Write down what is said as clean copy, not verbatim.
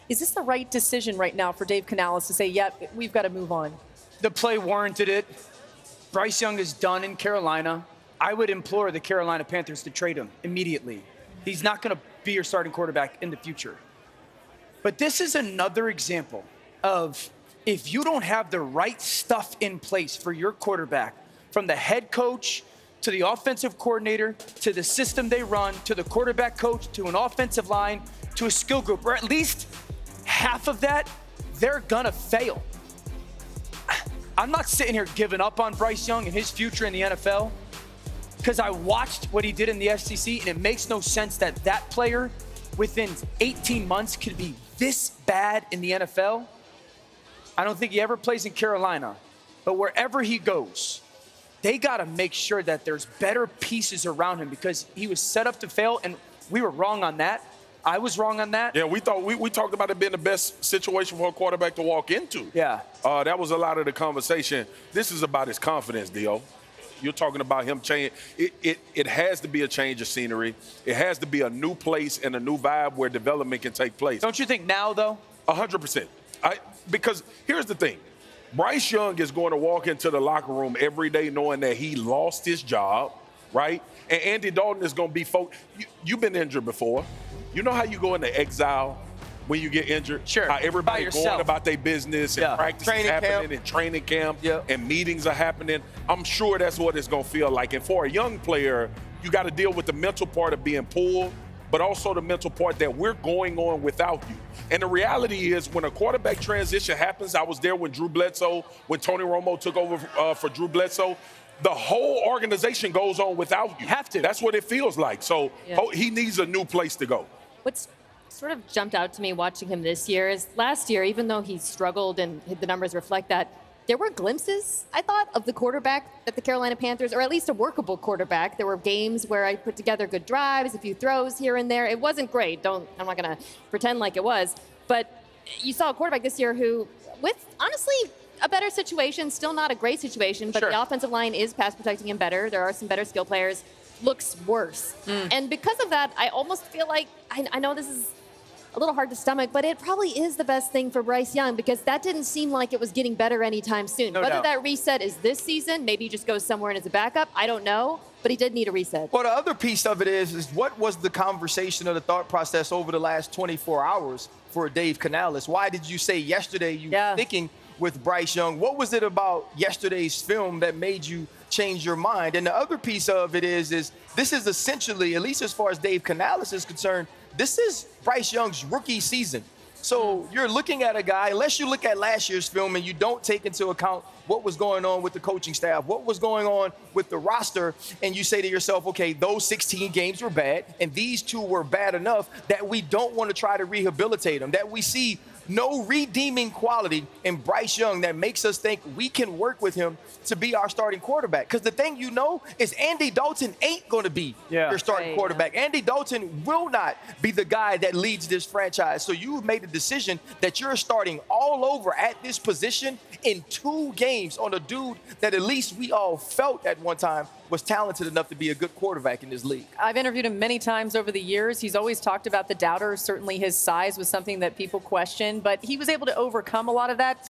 Is this the right decision right now for Dave Canales to say, yep, we've got to move on? The play warranted it. Bryce Young is done in Carolina. I would implore the Carolina Panthers to trade him immediately. He's not going to be your starting quarterback in the future. But this is another example of if you don't have the right stuff in place for your quarterback, from the head coach to the offensive coordinator, to the system they run, to the quarterback coach, to an offensive line, to a skill group, or at least half of that, they're gonna fail. I'm not sitting here giving up on Bryce Young and his future in the NFL because I watched what he did in the FCC, and it makes no sense that that player within 18 months could be this bad in the NFL. I don't think he ever plays in Carolina, but wherever he goes, they got to make sure that there's better pieces around him because he was set up to fail, and we were wrong on that. I was wrong on that. Yeah, we talked about it being the best situation for a quarterback to walk into. Yeah. That was a lot of the conversation. This is about his confidence, Dio. You're talking about him changing. It has to be a change of scenery. It has to be a new place and a new vibe where development can take place. Don't you think now, though? 100%. Because here's the thing. Bryce Young is going to walk into the locker room every day knowing that he lost his job, right? And Andy Dalton is going to be you've been injured before. You know how you go into exile when you get injured? Sure. How everybody's going about their business and practice is happening and training camp and meetings are happening. I'm sure that's what it's going to feel like. And for a young player, you got to deal with the mental part of being pulled, but also the mental part that we're going on without you. And the reality is when a quarterback transition happens, I was there when Tony Romo took over for Drew Bledsoe, the whole organization goes on without you. Have to. That's what it feels like. So he needs a new place to go. What's sort of jumped out to me watching him this year is last year, even though he struggled and the numbers reflect that, there were glimpses, I thought, of the quarterback that the Carolina Panthers, or at least a workable quarterback. There were games where I put together good drives, a few throws here and there. It wasn't great. I'm not going to pretend like it was. But you saw a quarterback this year who, with, honestly, a better situation, still not a great situation, but the offensive line is pass protecting him better. There are some better skill players. Looks worse. And because of that, I almost feel like, I know this is a little hard to stomach, but it probably is the best thing for Bryce Young because that didn't seem like it was getting better anytime soon. Whether that reset is this season, maybe he just goes somewhere and is a backup, I don't know, but he did need a reset. Well, the other piece of it is what was the conversation or the thought process over the last 24 hours for Dave Canales? Why did you say yesterday you were thinking with Bryce Young? What was it about yesterday's film that made you change your mind? And the other piece of it is this is essentially, at least as far as Dave Canales is concerned, this is Bryce Young's rookie season. So you're looking at a guy, unless you look at last year's film and you don't take into account what was going on with the coaching staff, what was going on with the roster, and you say to yourself, okay, those 16 games were bad, and these two were bad enough that we don't want to try to rehabilitate them, that we see no redeeming quality in Bryce Young that makes us think we can work with him to be our starting quarterback. Because the thing you know is Andy Dalton ain't going to be your starting quarterback. Andy Dalton will not be the guy that leads this franchise. So you've made a decision that you're starting all over at this position in 2 games on a dude that at least we all felt at one time was talented enough to be a good quarterback in this league. I've interviewed him many times over the years. He's always talked about the doubters. Certainly his size was something that people questioned, but he was able to overcome a lot of that.